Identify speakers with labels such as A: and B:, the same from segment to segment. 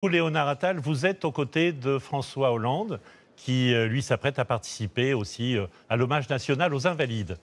A: Vous, Léonard Attal, vous êtes aux côtés de François Hollande, qui, lui, s'apprête à participer aussi à l'hommage national aux Invalides.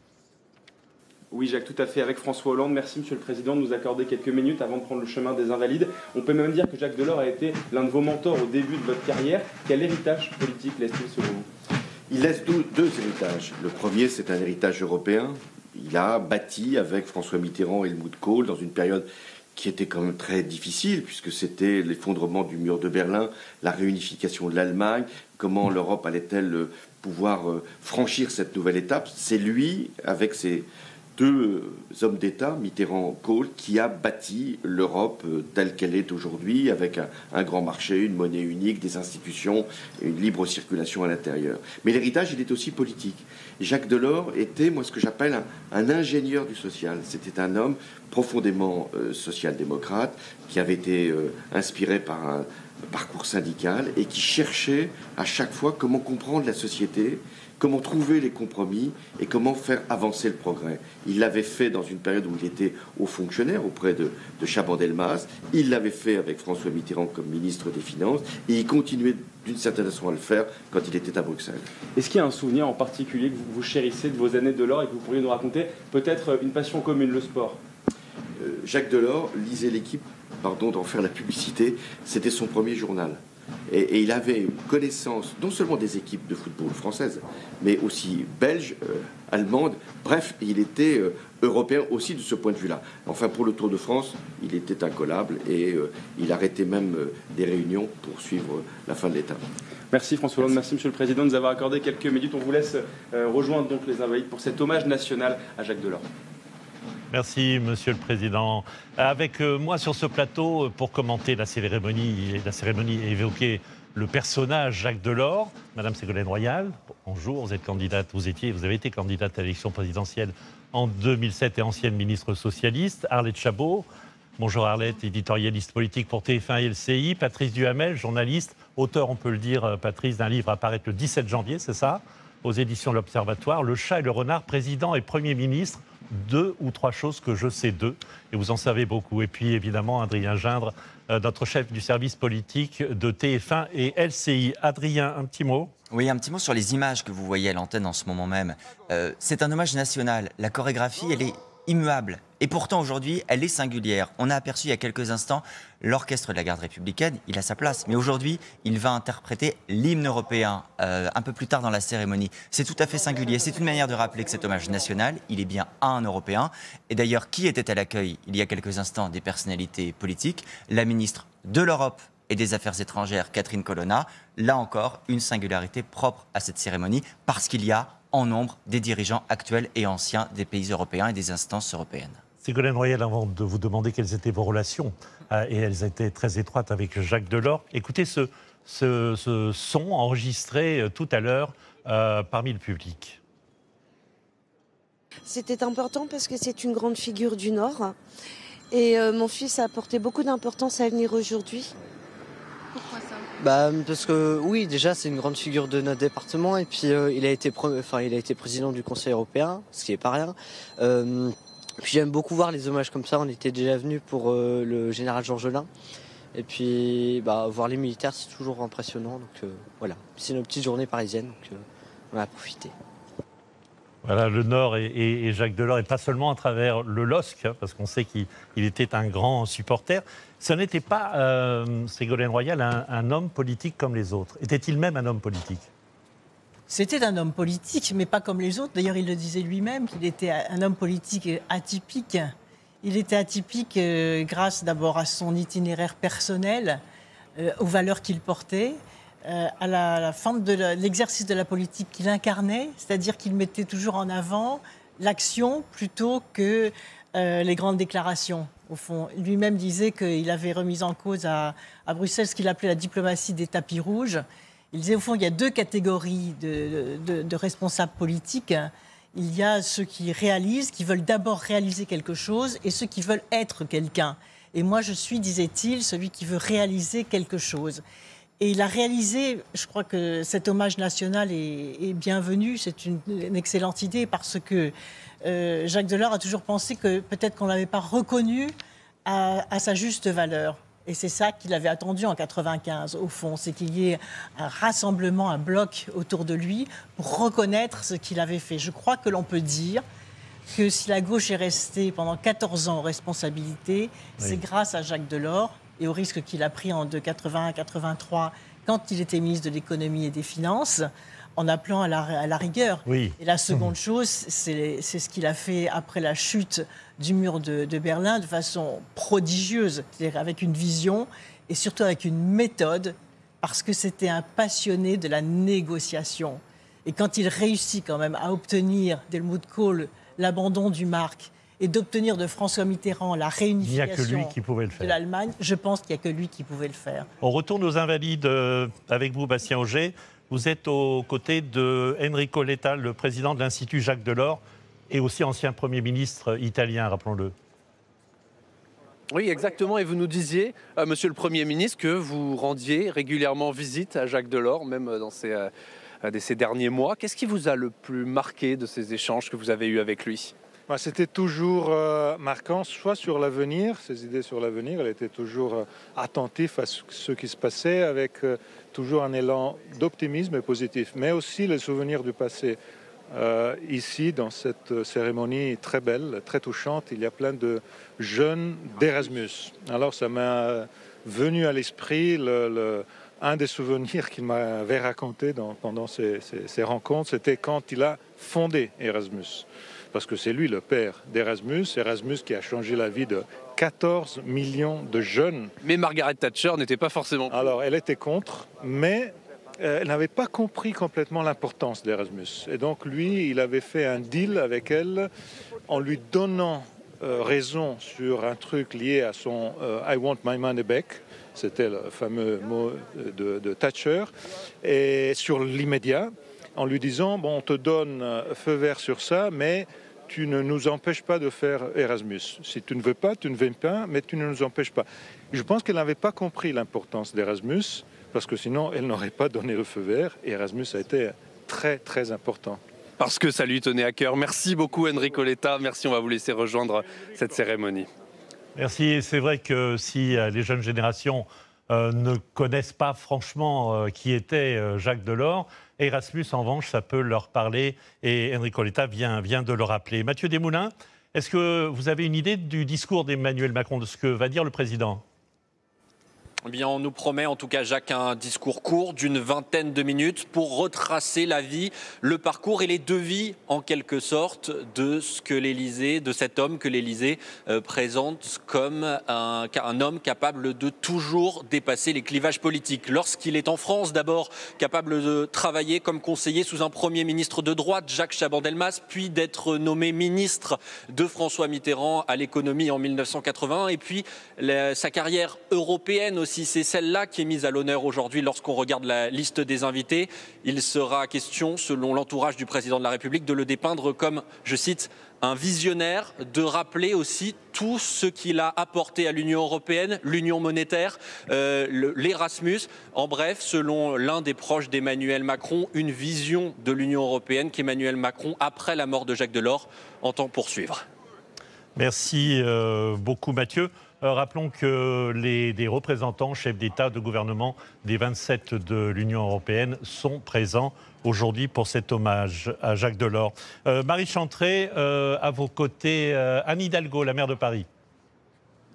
B: Oui, Jacques, tout à fait. Avec François Hollande, merci Monsieur le Président de nous accorder quelques minutes avant de prendre le chemin des Invalides. On peut même dire que Jacques Delors a été l'un de vos mentors au début de votre carrière. Quel héritage politique laisse-t-il selon vous?
C: Il laisse deux héritages. Le premier, c'est un héritage européen. Il a bâti avec François Mitterrand et Helmut Kohl dans une période qui était quand même très difficile, puisque c'était l'effondrement du mur de Berlin, la réunification de l'Allemagne, comment l'Europe allait-elle pouvoir franchir cette nouvelle étape. C'est lui, avec ses deux hommes d'État, Mitterrand et Kohl, qui a bâti l'Europe telle qu'elle est aujourd'hui, avec un grand marché, une monnaie unique, des institutions, et une libre circulation à l'intérieur. Mais l'héritage, il est aussi politique. Jacques Delors était, moi, ce que j'appelle un ingénieur du social. C'était un homme profondément social-démocrate, qui avait été inspiré par un parcours syndical et qui cherchait à chaque fois comment comprendre la société, comment trouver les compromis et comment faire avancer le progrès. Il l'avait fait dans une période où il était haut fonctionnaire auprès de Chaban-Delmas. Il l'avait fait avec François Mitterrand comme ministre des Finances et il continuait d'une certaine façon à le faire quand il était à Bruxelles.
B: Est-ce qu'il y a un souvenir en particulier que vous chérissez de vos années de Delors et que vous pourriez nous raconter? Peut-être une passion commune, le sport.
C: Jacques Delors lisait l'Équipe, pardon d'en faire la publicité, c'était son premier journal. Et il avait une connaissance non seulement des équipes de football françaises, mais aussi belges, allemandes. Bref, il était européen aussi de ce point de vue-là. Enfin, pour le Tour de France, il était incollable et il arrêtait même des réunions pour suivre la fin de l'étape.
B: Merci François Hollande, merci Monsieur le Président de nous avoir accordé quelques minutes. On vous laisse rejoindre donc les Invalides pour cet hommage national à Jacques Delors.
A: Merci, Monsieur le Président. Avec moi sur ce plateau, pour commenter la cérémonie et évoquer le personnage Jacques Delors, Madame Ségolène Royal, bonjour, vous avez été candidate à l'élection présidentielle en 2007 et ancienne ministre socialiste. Arlette Chabot, bonjour Arlette, éditorialiste politique pour TF1 et LCI. Patrice Duhamel, journaliste, auteur, on peut le dire, Patrice, d'un livre à paraître le 17 janvier, c'est ça, aux éditions de l'Observatoire, Le chat et le renard, président et Premier ministre. 2 ou 3 choses que je sais d'eux, et vous en savez beaucoup. Et puis évidemment, Adrien Gindre, notre chef du service politique de TF1 et LCI. Adrien, un petit mot?
D: Oui, un petit mot sur les images que vous voyez à l'antenne en ce moment même. C'est un hommage national. La chorégraphie, elle est immuable. Et pourtant, aujourd'hui, elle est singulière. On a aperçu il y a quelques instants l'orchestre de la garde républicaine, il a sa place. Mais aujourd'hui, il va interpréter l'hymne européen un peu plus tard dans la cérémonie. C'est tout à fait singulier. C'est une manière de rappeler que cet hommage national, il est bien à un Européen. Et d'ailleurs, qui était à l'accueil il y a quelques instants des personnalités politiques? La ministre de l'Europe et des Affaires étrangères, Catherine Colonna. Là encore, une singularité propre à cette cérémonie, parce qu'il y a en nombre des dirigeants actuels et anciens des pays européens et des instances européennes.
A: Ségolène Royal, avant de vous demander quelles étaient vos relations, et elles étaient très étroites avec Jacques Delors, écoutez ce son enregistré tout à l'heure parmi le public.
E: C'était important parce que c'est une grande figure du Nord. Et mon fils a apporté beaucoup d'importance à venir aujourd'hui.
F: Pourquoi ça?
G: Parce que oui, déjà c'est une grande figure de notre département et puis il a été président du Conseil européen, ce qui est pas rien. Puis j'aime beaucoup voir les hommages comme ça. On était déjà venu pour le général Georgelin. Et puis voir les militaires, c'est toujours impressionnant. Donc voilà, c'est nos petites journées parisiennes, donc on va profiter.
A: Voilà, le Nord et Jacques Delors, et pas seulement à travers le LOSC, hein, parce qu'on sait qu'il était un grand supporter. Ce n'était pas, Ségolène Royal, un homme politique comme les autres. Était-il même un homme politique?
F: C'était un homme politique, mais pas comme les autres. D'ailleurs, il le disait lui-même, qu'il était un homme politique atypique. Il était atypique grâce d'abord à son itinéraire personnel, aux valeurs qu'il portait, à la forme de l'exercice de la politique qu'il incarnait, c'est-à-dire qu'il mettait toujours en avant l'action plutôt que les grandes déclarations. Au fond, lui-même disait qu'il avait remis en cause à Bruxelles ce qu'il appelait la diplomatie des tapis rouges. Il disait, au fond, il y a 2 catégories de responsables politiques. Il y a ceux qui réalisent, qui veulent d'abord réaliser quelque chose, et ceux qui veulent être quelqu'un. Et moi, je suis, disait-il, celui qui veut réaliser quelque chose. Et il a réalisé, je crois que cet hommage national est bienvenu, c'est une excellente idée, parce que Jacques Delors a toujours pensé que peut-être qu'on ne l'avait pas reconnu à sa juste valeur. Et c'est ça qu'il avait attendu en 95, au fond, c'est qu'il y ait un rassemblement, un bloc autour de lui pour reconnaître ce qu'il avait fait. Je crois que l'on peut dire que si la gauche est restée pendant 14 ans aux responsabilités, c'est grâce à Jacques Delors et au risque qu'il a pris de 81 à 83 quand il était ministre de l'économie et des finances, en appelant à la rigueur.
A: Oui.
F: Et la seconde chose, c'est ce qu'il a fait après la chute du mur de Berlin de façon prodigieuse, c'est-à-dire avec une vision et surtout avec une méthode, parce que c'était un passionné de la négociation. Et quand il réussit quand même à obtenir d'Helmut Kohl l'abandon du mark et d'obtenir de François Mitterrand la réunification de l'Allemagne, je pense qu'il n'y a que lui qui pouvait le faire.
A: On retourne aux Invalides avec vous, Bastien Auger. Vous êtes aux côtés de Enrico Letta, le président de l'Institut Jacques Delors, et aussi ancien Premier ministre italien, rappelons-le.
H: Oui, exactement. Et vous nous disiez, Monsieur le Premier ministre, que vous rendiez régulièrement visite à Jacques Delors, même dans ces derniers mois. Qu'est-ce qui vous a le plus marqué de ces échanges que vous avez eus avec lui ?
I: C'était toujours marquant, soit sur l'avenir, ses idées sur l'avenir. Elle était toujours attentif à ce qui se passait, avec toujours un élan d'optimisme et positif, mais aussi les souvenirs du passé. Ici, dans cette cérémonie très belle, très touchante, il y a plein de jeunes d'Erasmus. Alors ça m'a venu à l'esprit un des souvenirs qu'il m'avait raconté pendant ces rencontres, c'était quand il a fondé Erasmus. Parce que c'est lui le père d'Erasmus, Erasmus qui a changé la vie de 14 millions de jeunes.
H: Mais Margaret Thatcher n'était pas forcément...
I: Alors elle était contre, mais elle n'avait pas compris complètement l'importance d'Erasmus. Et donc lui, il avait fait un deal avec elle en lui donnant raison sur un truc lié à son I want my money back. C'était le fameux mot de Thatcher. Et sur l'immédiat, en lui disant, on te donne feu vert sur ça, mais tu ne nous empêches pas de faire Erasmus. Si tu ne veux pas, tu ne viens pas, mais tu ne nous empêches pas. Je pense qu'elle n'avait pas compris l'importance d'Erasmus, parce que sinon, elle n'aurait pas donné le feu vert. Et Erasmus a été très, très important.
H: Parce que ça lui tenait à cœur. Merci beaucoup, Enrico Letta. Merci, on va vous laisser rejoindre cette cérémonie.
A: Merci. C'est vrai que si les jeunes générations ne connaissent pas franchement qui était Jacques Delors, Erasmus, en revanche, ça peut leur parler et Enrico Letta vient de le rappeler. Mathieu Desmoulins, est-ce que vous avez une idée du discours d'Emmanuel Macron, de ce que va dire le président ?
J: Eh bien, on nous promet, en tout cas, Jacques, un discours court d'une vingtaine de minutes pour retracer la vie, le parcours et les deux vies, en quelque sorte, de ce que l'Élysée, de cet homme que l'Élysée présente comme un homme capable de toujours dépasser les clivages politiques. Lorsqu'il est en France, d'abord capable de travailler comme conseiller sous un Premier ministre de droite, Jacques Chaban-Delmas, puis d'être nommé ministre de François Mitterrand à l'économie en 1981, et puis sa carrière européenne aussi. C'est celle-là qui est mise à l'honneur aujourd'hui lorsqu'on regarde la liste des invités. Il sera question, selon l'entourage du président de la République, de le dépeindre comme, je cite, un visionnaire, de rappeler aussi tout ce qu'il a apporté à l'Union européenne, l'Union monétaire, l'Erasmus. En bref, selon l'un des proches d'Emmanuel Macron, une vision de l'Union européenne qu'Emmanuel Macron, après la mort de Jacques Delors, entend poursuivre.
A: Merci beaucoup, Mathieu. Rappelons que des représentants, chefs d'État, de gouvernement des 27 de l'Union européenne sont présents aujourd'hui pour cet hommage à Jacques Delors. Marie Chantrey, à vos côtés, Anne Hidalgo, la maire de Paris.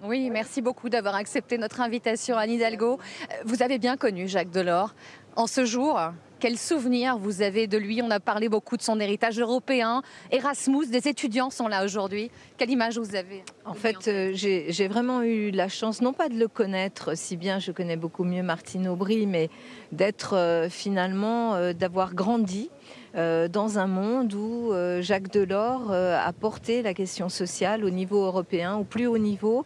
K: Oui, merci beaucoup d'avoir accepté notre invitation, Anne Hidalgo. Vous avez bien connu Jacques Delors. En ce jour, quel souvenir vous avez de lui? On a parlé beaucoup de son héritage européen. Erasmus, des étudiants sont là aujourd'hui. Quelle image vous avez?
L: En fait, j'ai vraiment eu la chance, non pas de le connaître si bien, je connais beaucoup mieux Martine Aubry, mais d'être finalement, d'avoir grandi dans un monde où Jacques Delors a porté la question sociale au niveau européen, au plus haut niveau.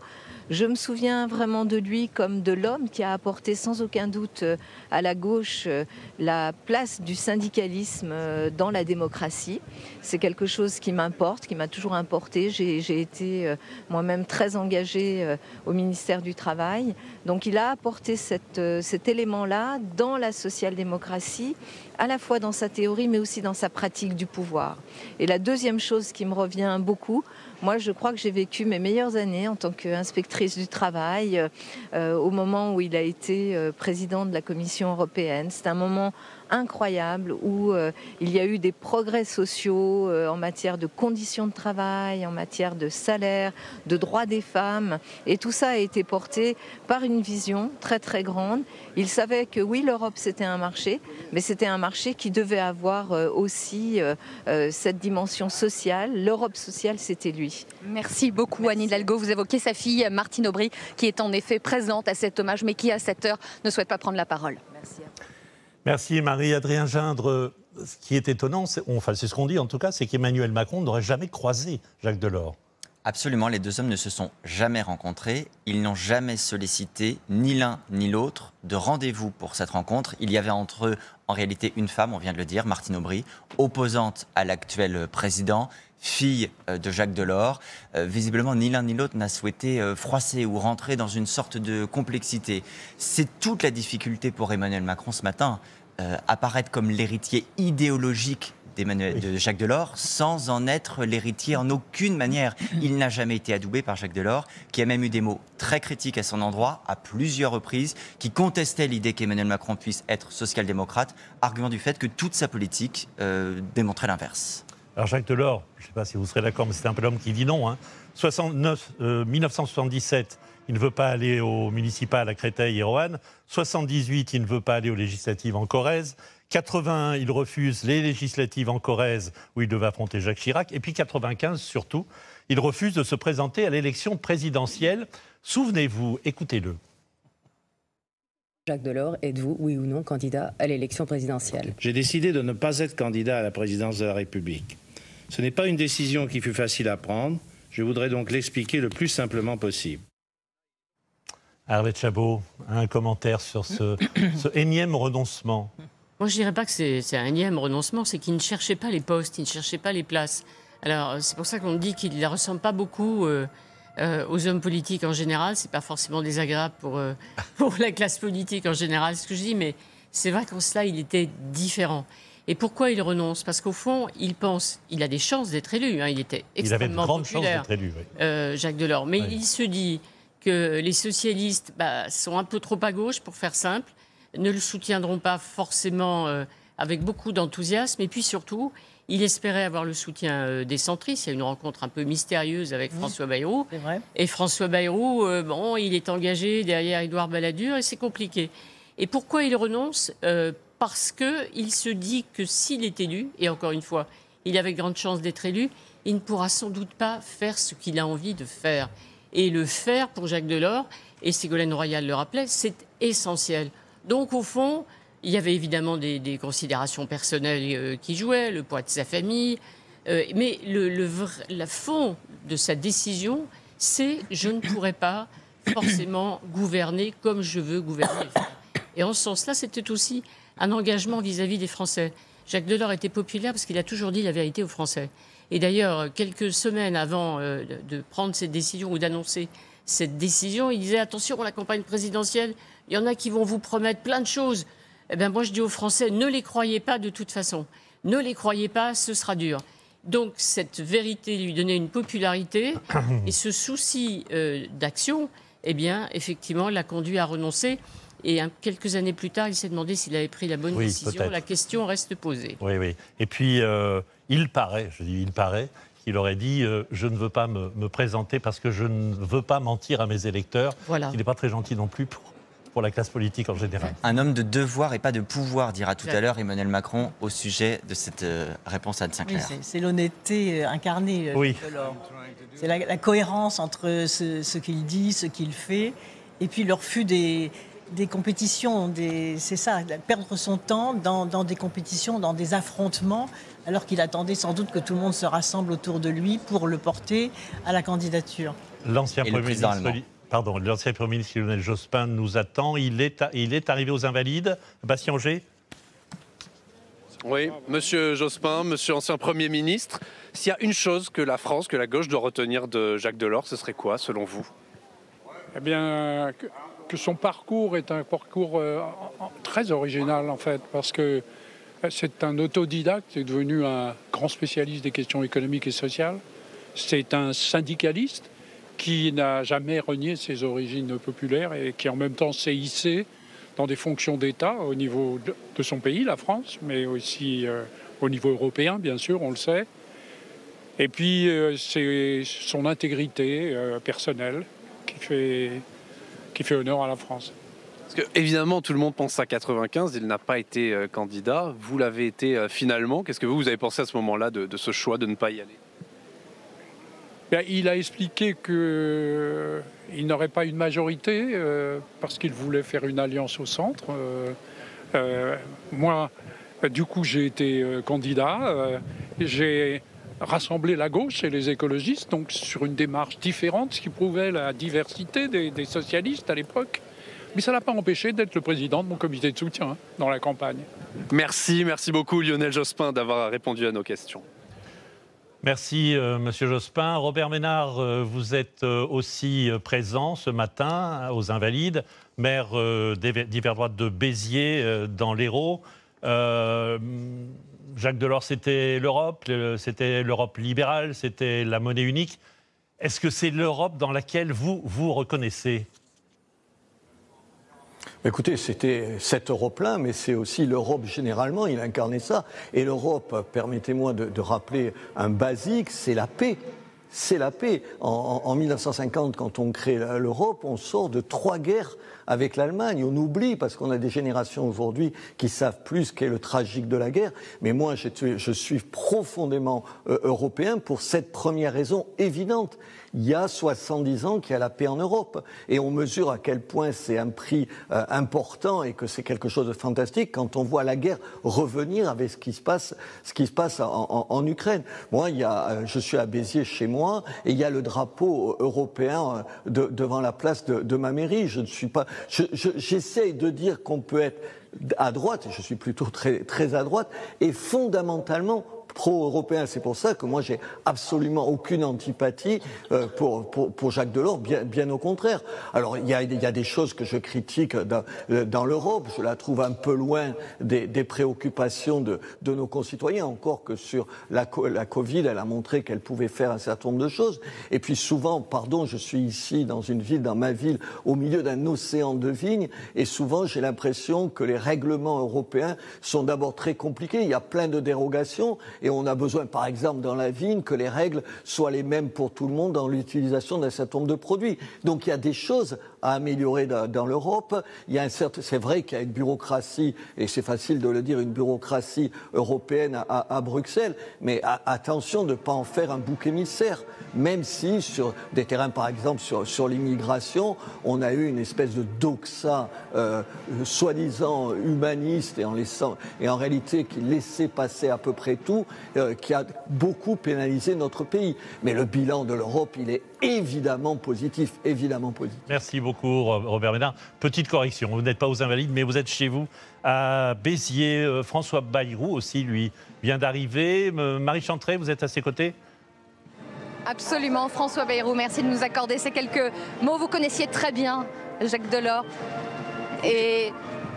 L: Je me souviens vraiment de lui comme de l'homme qui a apporté sans aucun doute à la gauche la place du syndicalisme dans la démocratie. C'est quelque chose qui m'importe, qui m'a toujours importé. J'ai été moi-même très engagée au ministère du Travail. Donc il a apporté cet élément-là dans la social-démocratie, à la fois dans sa théorie mais aussi dans sa pratique du pouvoir. Et la deuxième chose qui me revient beaucoup, moi je crois que j'ai vécu mes meilleures années en tant qu'inspectrice ministrice du Travail, au moment où il a été président de la Commission européenne. C'est un moment incroyable où il y a eu des progrès sociaux en matière de conditions de travail, en matière de salaire, de droits des femmes. Et tout ça a été porté par une vision très très grande. Il savait que oui, l'Europe c'était un marché, mais c'était un marché qui devait avoir aussi cette dimension sociale. L'Europe sociale, c'était lui.
K: Merci beaucoup Anne Hidalgo. Vous évoquez sa fille Martine Aubry qui est en effet présente à cet hommage, mais qui à cette heure ne souhaite pas prendre la parole.
L: Merci.
A: Merci Marie-Adrien Gindre. Ce qui est étonnant, c'est ce qu'on dit en tout cas, c'est qu'Emmanuel Macron n'aurait jamais croisé Jacques Delors.
D: Absolument, les deux hommes ne se sont jamais rencontrés. Ils n'ont jamais sollicité, ni l'un ni l'autre, de rendez-vous pour cette rencontre. Il y avait entre eux, en réalité, une femme, on vient de le dire, Martine Aubry, opposante à l'actuel président, fille de Jacques Delors. Visiblement, ni l'un ni l'autre n'a souhaité froisser ou rentrer dans une sorte de complexité. C'est toute la difficulté pour Emmanuel Macron ce matin, apparaître comme l'héritier idéologique de Jacques Delors, sans en être l'héritier en aucune manière. Il n'a jamais été adoubé par Jacques Delors, qui a même eu des mots très critiques à son endroit, à plusieurs reprises, qui contestait l'idée qu'Emmanuel Macron puisse être social-démocrate, argument du fait que toute sa politique démontrait l'inverse.
A: Alors Jacques Delors, je ne sais pas si vous serez d'accord, mais c'est un peu l'homme qui dit non. 1977, il ne veut pas aller aux municipales à Créteil et Roanne. 78, il ne veut pas aller aux législatives en Corrèze. 81, il refuse les législatives en Corrèze où il devait affronter Jacques Chirac. Et puis 95, surtout, il refuse de se présenter à l'élection présidentielle. Souvenez-vous, écoutez-le.
M: Jacques Delors, êtes-vous, oui ou non, candidat à l'élection présidentielle?
N: J'ai décidé de ne pas être candidat à la présidence de la République. Ce n'est pas une décision qui fut facile à prendre. Je voudrais donc l'expliquer le plus simplement possible.
A: Arlette Chabot, un commentaire sur ce énième renoncement.
O: Moi, je ne dirais pas que c'est un énième renoncement, c'est qu'il ne cherchait pas les postes, il ne cherchait pas les places. Alors, c'est pour ça qu'on dit qu'il ne ressemble pas beaucoup aux hommes politiques en général. Ce n'est pas forcément désagréable pour la classe politique en général, ce que je dis, mais c'est vrai qu'en cela, il était différent. Et pourquoi il renonce? Parce qu'au fond, il pense, il a des chances d'être élu. Il était extrêmement populaire, Jacques Delors. Mais il se dit que les socialistes sont un peu trop à gauche, pour faire simple, ne le soutiendront pas forcément avec beaucoup d'enthousiasme. Et puis surtout, il espérait avoir le soutien des centristes. Il y a une rencontre un peu mystérieuse avec François Bayrou. Et François Bayrou, il est engagé derrière Édouard Balladur et c'est compliqué. Et pourquoi il renonce? Parce qu'il se dit que s'il est élu, et encore une fois, il avait grande chance d'être élu, il ne pourra sans doute pas faire ce qu'il a envie de faire. Et le faire pour Jacques Delors, et Ségolène Royal le rappelait, c'est essentiel. Donc au fond, il y avait évidemment des considérations personnelles qui jouaient, le poids de sa famille, mais le fond de sa décision, c'est « je ne pourrais pas forcément gouverner comme je veux gouverner ». Et en ce sens-là, c'était aussi un engagement vis-à-vis des Français. Jacques Delors était populaire parce qu'il a toujours dit la vérité aux Français. Et d'ailleurs, quelques semaines avant de prendre cette décision ou d'annoncer cette décision, il disait « attention, la campagne présidentielle, il y en a qui vont vous promettre plein de choses ». Eh bien, moi, je dis aux Français, ne les croyez pas de toute façon. Ne les croyez pas, ce sera dur. Donc, cette vérité lui donnait une popularité et ce souci d'action, eh bien, effectivement, l'a conduit à renoncer. Et quelques années plus tard, il s'est demandé s'il avait pris la bonne décision. La question reste posée.
A: Oui, oui. Et puis, il paraît, qu'il aurait dit je ne veux pas me présenter parce que je ne veux pas mentir à mes électeurs. Voilà. Il n'est pas très gentil non plus pour la classe politique en général.
D: Un homme de devoir et pas de pouvoir, dira tout à l'heure Emmanuel Macron au sujet de cette réponse à Anne Sinclair.
F: Oui, c'est l'honnêteté incarnée. C'est la cohérence entre ce qu'il dit, ce qu'il fait, et puis le refus des compétitions. C'est ça, perdre son temps dans des compétitions, dans des affrontements, alors qu'il attendait sans doute que tout le monde se rassemble autour de lui pour le porter à la candidature.
A: L'ancien Premier ministre Lionel Jospin nous attend. Il est arrivé aux Invalides. Bastien Auger.
H: Oui, monsieur Jospin, monsieur ancien Premier ministre. S'il y a une chose que la France, que la gauche doit retenir de Jacques Delors, ce serait quoi, selon vous?
P: Eh bien, que son parcours est un parcours très original, en fait, parce que c'est un autodidacte, c'est devenu un grand spécialiste des questions économiques et sociales. C'est un syndicaliste. qui n'a jamais renié ses origines populaires et qui en même temps s'est hissé dans des fonctions d'État au niveau de son pays, la France, mais aussi au niveau européen, bien sûr, on le sait. Et puis, c'est son intégrité personnelle qui fait honneur à la France.
H: Parce que, évidemment, tout le monde pense à 95, il n'a pas été candidat. Vous l'avez été finalement. Qu'est-ce que vous avez pensé à ce moment-là de ce choix de ne pas y aller?
P: Bien, il a expliqué qu'il n'aurait pas une majorité parce qu'il voulait faire une alliance au centre. Moi, du coup, j'ai été candidat. J'ai rassemblé la gauche et les écologistes, donc sur une démarche différente, ce qui prouvait la diversité des socialistes à l'époque. Mais ça ne l'a pas empêché d'être le président de mon comité de soutien dans la campagne.
H: Merci beaucoup Lionel Jospin d'avoir répondu à nos questions.
A: Merci Monsieur Jospin. Robert Ménard, vous êtes aussi présent ce matin aux Invalides, maire d'hiver droite de Béziers dans l'Hérault. Jacques Delors, c'était l'Europe libérale, c'était la monnaie unique. Est-ce que c'est l'Europe dans laquelle vous vous reconnaissez ?
Q: Écoutez, c'était cette Europe-là, mais c'est aussi l'Europe généralement, il incarnait ça. Et l'Europe, permettez-moi de rappeler un basique, c'est la paix. C'est la paix. En 1950, quand on crée l'Europe, on sort de 3 guerres avec l'Allemagne. On oublie, parce qu'on a des générations aujourd'hui qui savent plus qu'est le tragique de la guerre. Mais moi, je suis profondément européen pour cette première raison évidente. Il y a 70 ans qu'il y a la paix en Europe. Et on mesure à quel point c'est un prix important et que c'est quelque chose de fantastique quand on voit la guerre revenir avec ce qui se passe en Ukraine. Moi, je suis à Béziers chez moi et il y a le drapeau européen devant la place de ma mairie. Je ne suis pas... J'essaye de dire qu'on peut être à droite, et je suis plutôt très, très à droite, et fondamentalement pro-européen. C'est pour ça que moi, j'ai absolument aucune antipathie pour Jacques Delors, bien au contraire. Alors, il y a des choses que je critique dans l'Europe. Je la trouve un peu loin des préoccupations de nos concitoyens, encore que sur la Covid, elle a montré qu'elle pouvait faire un certain nombre de choses. Et puis souvent, je suis ici dans ma ville, au milieu d'un océan de vignes, et souvent, j'ai l'impression que les règlements européens sont d'abord très compliqués. Il y a plein de dérogations, et on a besoin, par exemple, dans la vigne, que les règles soient les mêmes pour tout le monde dans l'utilisation d'un certain nombre de produits. Donc il y a des choses à améliorer dans l'Europe. C'est vrai qu'il y a une bureaucratie, et c'est facile de le dire, une bureaucratie européenne à Bruxelles, mais attention de ne pas en faire un bouc émissaire. Même si, sur des terrains, par exemple, sur l'immigration, on a eu une espèce de doxa soi-disant humaniste et en réalité qui laissait passer à peu près tout, qui a beaucoup pénalisé notre pays. Mais le bilan de l'Europe, il est évidemment positif, Merci
A: beaucoup Robert Ménard. Petite correction, vous n'êtes pas aux Invalides, mais vous êtes chez vous à Béziers. François Bayrou aussi, lui, vient d'arriver. Marie Chantrey, vous êtes à ses côtés ?
K: Absolument, François Bayrou, merci de nous accorder ces quelques mots. Vous connaissiez très bien Jacques Delors. Et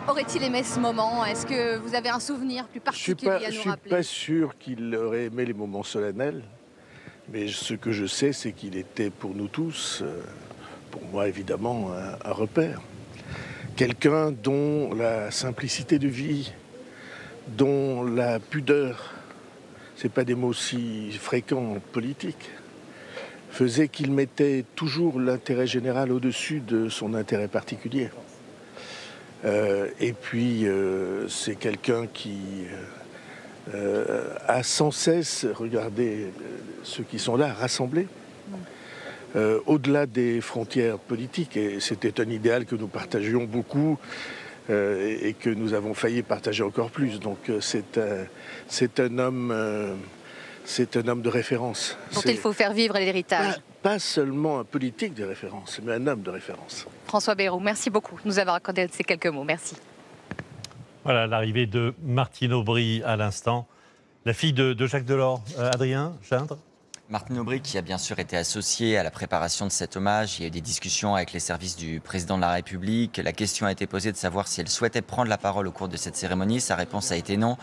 K: aurait-il aimé ce moment? Est-ce que vous avez un souvenir plus particulier à nous rappeler?
R: Je ne suis pas sûr qu'il aurait aimé les moments solennels. Mais ce que je sais, c'est qu'il était pour nous tous, pour moi évidemment, un repère. Quelqu'un dont la simplicité de vie, dont la pudeur, ce n'est pas des mots si fréquents en politique, faisait qu'il mettait toujours l'intérêt général au-dessus de son intérêt particulier. Et puis, c'est quelqu'un qui a sans cesse regardé ceux qui sont là, rassemblés, au-delà des frontières politiques. Et c'était un idéal que nous partagions beaucoup et que nous avons failli partager encore plus. Donc c'est un homme de référence.
K: Dont il faut faire vivre l'héritage.
R: Pas seulement un politique de référence, mais un homme de référence.
K: François Bayrou, merci beaucoup de nous avoir accordé ces quelques mots. Merci.
A: Voilà l'arrivée de Martine Aubry à l'instant, la fille de Jacques Delors. Adrien Gindre.
D: Martine Aubry, qui a bien sûr été associée à la préparation de cet hommage. Il y a eu des discussions avec les services du président de la République. La question a été posée de savoir si elle souhaitait prendre la parole au cours de cette cérémonie. Sa réponse a été non.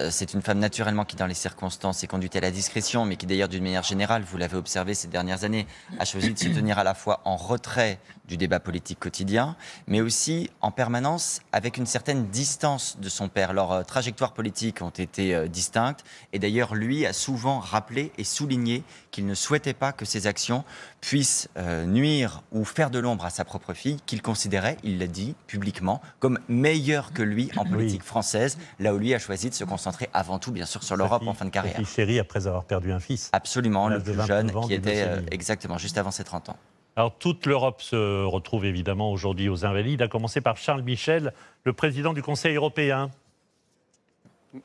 D: C'est une femme naturellement qui, dans les circonstances, est conduite à la discrétion, mais qui d'ailleurs, d'une manière générale, vous l'avez observé ces dernières années, a choisi de se tenir à la fois en retrait du débat politique quotidien, mais aussi en permanence avec une certaine distance de son père. Leurs trajectoires politiques ont été distinctes, et d'ailleurs, lui a souvent rappelé et souligné qu'il ne souhaitait pas que ses actions puissent nuire ou faire de l'ombre à sa propre fille, qu'il considérait, il l'a dit publiquement, comme meilleure que lui en politique française, là où lui a choisi de se concentrer avant tout, bien sûr, sur l'Europe en fin de carrière.
A: Sa fille chérie après avoir perdu un fils.
D: Absolument, le plus jeune, qui était exactement juste avant ses 30 ans.
A: Alors, toute l'Europe se retrouve évidemment aujourd'hui aux Invalides, à commencer par Charles Michel, le président du Conseil européen.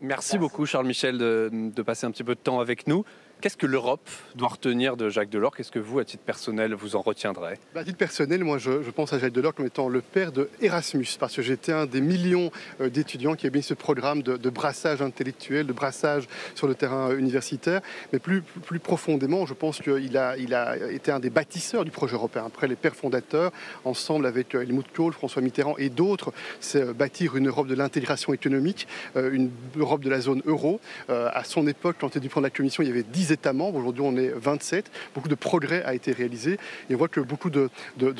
H: Merci beaucoup, Charles Michel, de passer un petit peu de temps avec nous. Qu'est-ce que l'Europe doit retenir de Jacques Delors? Qu'est-ce que vous, à titre personnel, vous en retiendrez?
S: À titre personnel, moi, je pense à Jacques Delors comme étant le père de Erasmus, parce que j'étais un des millions d'étudiants qui avaient ce programme de brassage intellectuel, de brassage sur le terrain universitaire. Mais plus profondément, je pense qu'il a été un des bâtisseurs du projet européen. Après, les pères fondateurs, ensemble avec Helmut Kohl, François Mitterrand et d'autres, c'est bâtir une Europe de l'intégration économique, une Europe de la zone euro. À son époque, quand il a dû prendre la Commission, il y avait 10 États membres, aujourd'hui on est 27, beaucoup de progrès a été réalisé et on voit que beaucoup de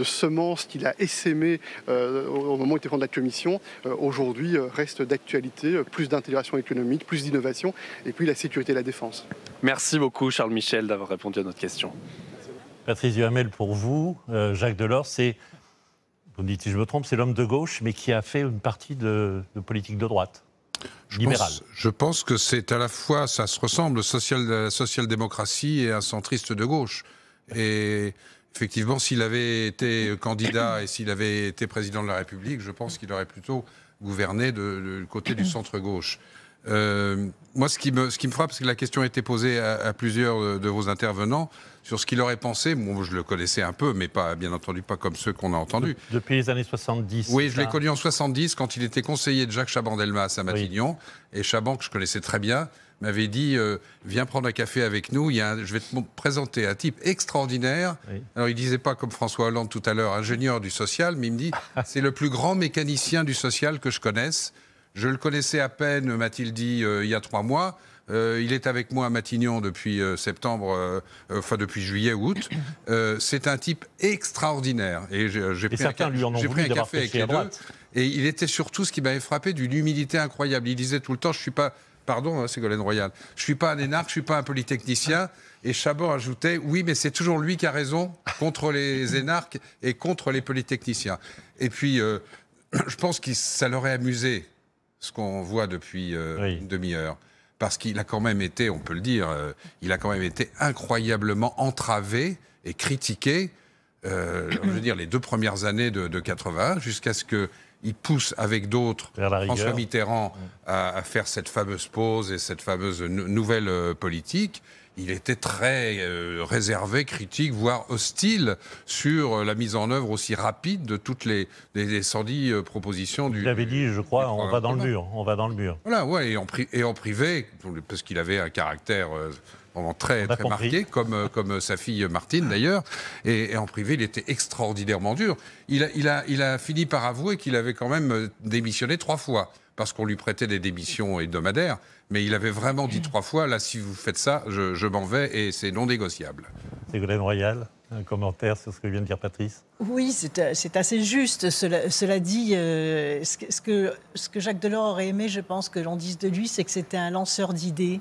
S: semences qu'il a essaimées au moment où il était prendre la Commission, aujourd'hui restent d'actualité, plus d'intégration économique, plus d'innovation et puis la sécurité et la défense.
H: Merci beaucoup Charles Michel d'avoir répondu à notre question.
A: Patrice Duhamel, pour vous, Jacques Delors, c'est, vous me dites si je me trompe, c'est l'homme de gauche mais qui a fait une partie de politique de droite.
T: Je pense que c'est à la fois, ça se ressemble, la social-démocratie et un centriste de gauche. Et effectivement, s'il avait été candidat et s'il avait été président de la République, je pense qu'il aurait plutôt gouverné du côté du centre-gauche. Moi, ce qui me frappe, c'est que la question a été posée à plusieurs de vos intervenants sur ce qu'il aurait pensé. Bon, je le connaissais un peu, mais pas, bien entendu pas comme ceux qu'on a entendus.
A: Depuis les années 70.
T: Oui, je l'ai connu en 70 quand il était conseiller de Jacques Chaban-Delmas à Matignon. Oui. Et Chaban, que je connaissais très bien, m'avait dit viens prendre un café avec nous, je vais te présenter un type extraordinaire. Oui. Alors il disait pas comme François Hollande tout à l'heure, ingénieur du social, mais il me dit c'est le plus grand mécanicien du social que je connaisse. Je le connaissais à peine, m'a-t-il dit, il y a 3 mois. Il est avec moi à Matignon depuis depuis juillet-août. C'est un type extraordinaire. Et j'ai pris un café avec les deux. Et il était surtout, ce qui m'avait frappé, d'une humilité incroyable. Il disait tout le temps, je suis pas... Pardon, Ségolène Royal. Je ne suis pas un énarque, je ne suis pas un polytechnicien. Et Chaban ajoutait, oui, mais c'est toujours lui qui a raison contre les énarques et contre les polytechniciens. Et puis, je pense que ça l'aurait amusé, ce qu'on voit depuis une demi-heure. Parce qu'il a quand même été, on peut le dire, il a quand même été incroyablement entravé et critiqué, je veux dire, les 2 premières années de 81, jusqu'à ce qu'il pousse avec d'autres, François Mitterrand, à faire cette fameuse pause et cette fameuse nouvelle politique. Il était très réservé, critique, voire hostile sur la mise en œuvre aussi rapide de toutes les 110 propositions du...
A: Il avait dit, je crois, on va dans le mur, on va dans le mur.
T: Voilà, ouais, et en privé, parce qu'il avait un caractère vraiment très marqué, comme sa fille Martine d'ailleurs, et en privé, il était extraordinairement dur. Il a fini par avouer qu'il avait quand même démissionné 3 fois. Parce qu'on lui prêtait des démissions hebdomadaires, mais il avait vraiment dit 3 fois, là, si vous faites ça, je m'en vais et c'est non négociable.
A: Ségolène Royal, un commentaire sur ce que vient de dire Patrice?
F: Oui, c'est assez juste. Cela dit, ce que Jacques Delors aurait aimé, je pense, que l'on dise de lui, c'est que c'était un lanceur d'idées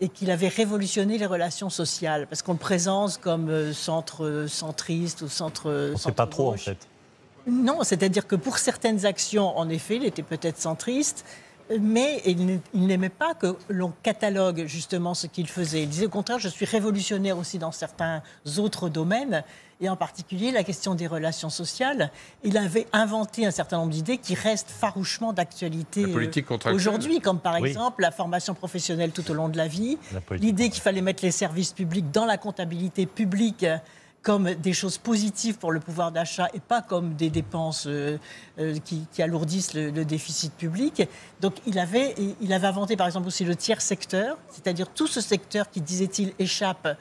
F: et qu'il avait révolutionné les relations sociales, parce qu'on le présente comme centriste ou centre...
A: On ne sait pas trop, en fait.
F: Non, c'est-à-dire que pour certaines actions, en effet, il était peut-être centriste, mais il n'aimait pas que l'on catalogue justement ce qu'il faisait. Il disait au contraire, je suis révolutionnaire aussi dans certains autres domaines, et en particulier la question des relations sociales. Il avait inventé un certain nombre d'idées qui restent farouchement d'actualité aujourd'hui, comme par exemple la formation professionnelle tout au long de la vie, l'idée qu'il fallait mettre les services publics dans la comptabilité publique, comme des choses positives pour le pouvoir d'achat et pas comme des dépenses qui alourdissent le déficit public. Donc il avait inventé par exemple aussi le tiers secteur, c'est-à-dire tout ce secteur qui, disait-il, échappe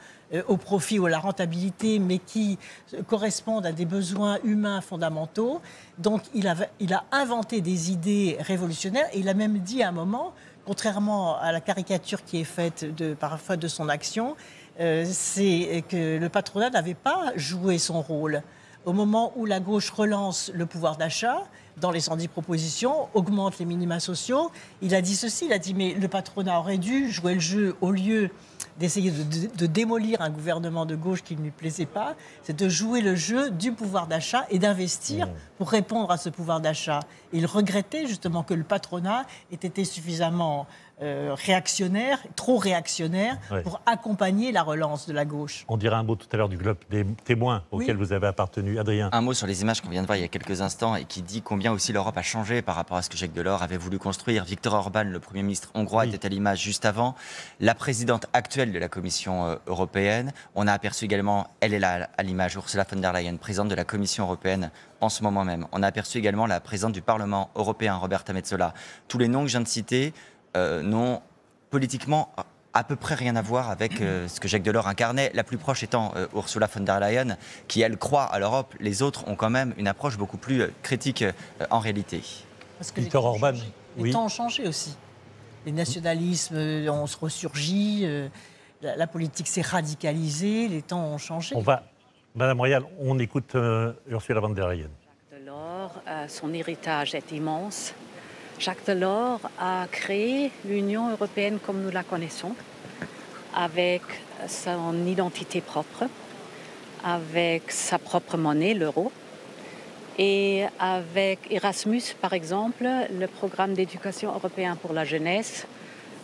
F: au profit ou à la rentabilité, mais qui correspondent à des besoins humains fondamentaux. Donc il a inventé des idées révolutionnaires et il a même dit à un moment, contrairement à la caricature qui est faite parfois de son action, c'est que le patronat n'avait pas joué son rôle. Au moment où la gauche relance le pouvoir d'achat, dans les 110 propositions, augmente les minima sociaux, il a dit ceci, il a dit mais le patronat aurait dû jouer le jeu au lieu d'essayer de démolir un gouvernement de gauche qui ne lui plaisait pas, c'est de jouer le jeu du pouvoir d'achat et d'investir pour répondre à ce pouvoir d'achat. Il regrettait justement que le patronat ait été suffisamment réactionnaire, trop réactionnaire, pour accompagner la relance de la gauche.
A: On dira un mot tout à l'heure du club des témoins auquel vous avez appartenu. Adrien.
D: Un mot sur les images qu'on vient de voir il y a quelques instants et qui dit combien aussi l'Europe a changé par rapport à ce que Jacques Delors avait voulu construire. Viktor Orban, le Premier ministre hongrois, était à l'image juste avant. La présidente actuelle de la Commission européenne. On a aperçu également, elle est là à l'image, Ursula von der Leyen, présidente de la Commission européenne en ce moment même. On a aperçu également la présidente du Parlement européen, Roberta Metsola. Tous les noms que je viens de citer n'ont politiquement à peu près rien à voir avec ce que Jacques Delors incarnait, la plus proche étant Ursula von der Leyen, qui elle croit à l'Europe. Les autres ont quand même une approche beaucoup plus critique en réalité.
F: Parce que
A: Viktor Orban,
F: les temps ont changé aussi. Les nationalismes ont ressurgi, la politique s'est radicalisée, les temps ont changé.
A: Madame Royal, on écoute Ursula von der Leyen.
U: Jacques Delors, son héritage est immense. Jacques Delors a créé l'Union européenne comme nous la connaissons, avec son identité propre, avec sa propre monnaie, l'euro, et avec Erasmus, par exemple, le programme d'éducation européen pour la jeunesse.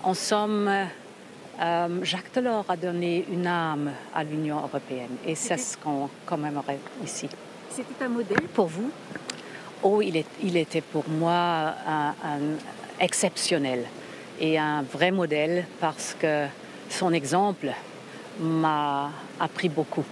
U: En somme, Jacques Delors a donné une âme à l'Union européenne, et c'est ce qu'on commémorait ici.
V: C'était un modèle pour vous ?
U: Oh, il était pour moi un exceptionnel et un vrai modèle parce que son exemple m'a appris beaucoup.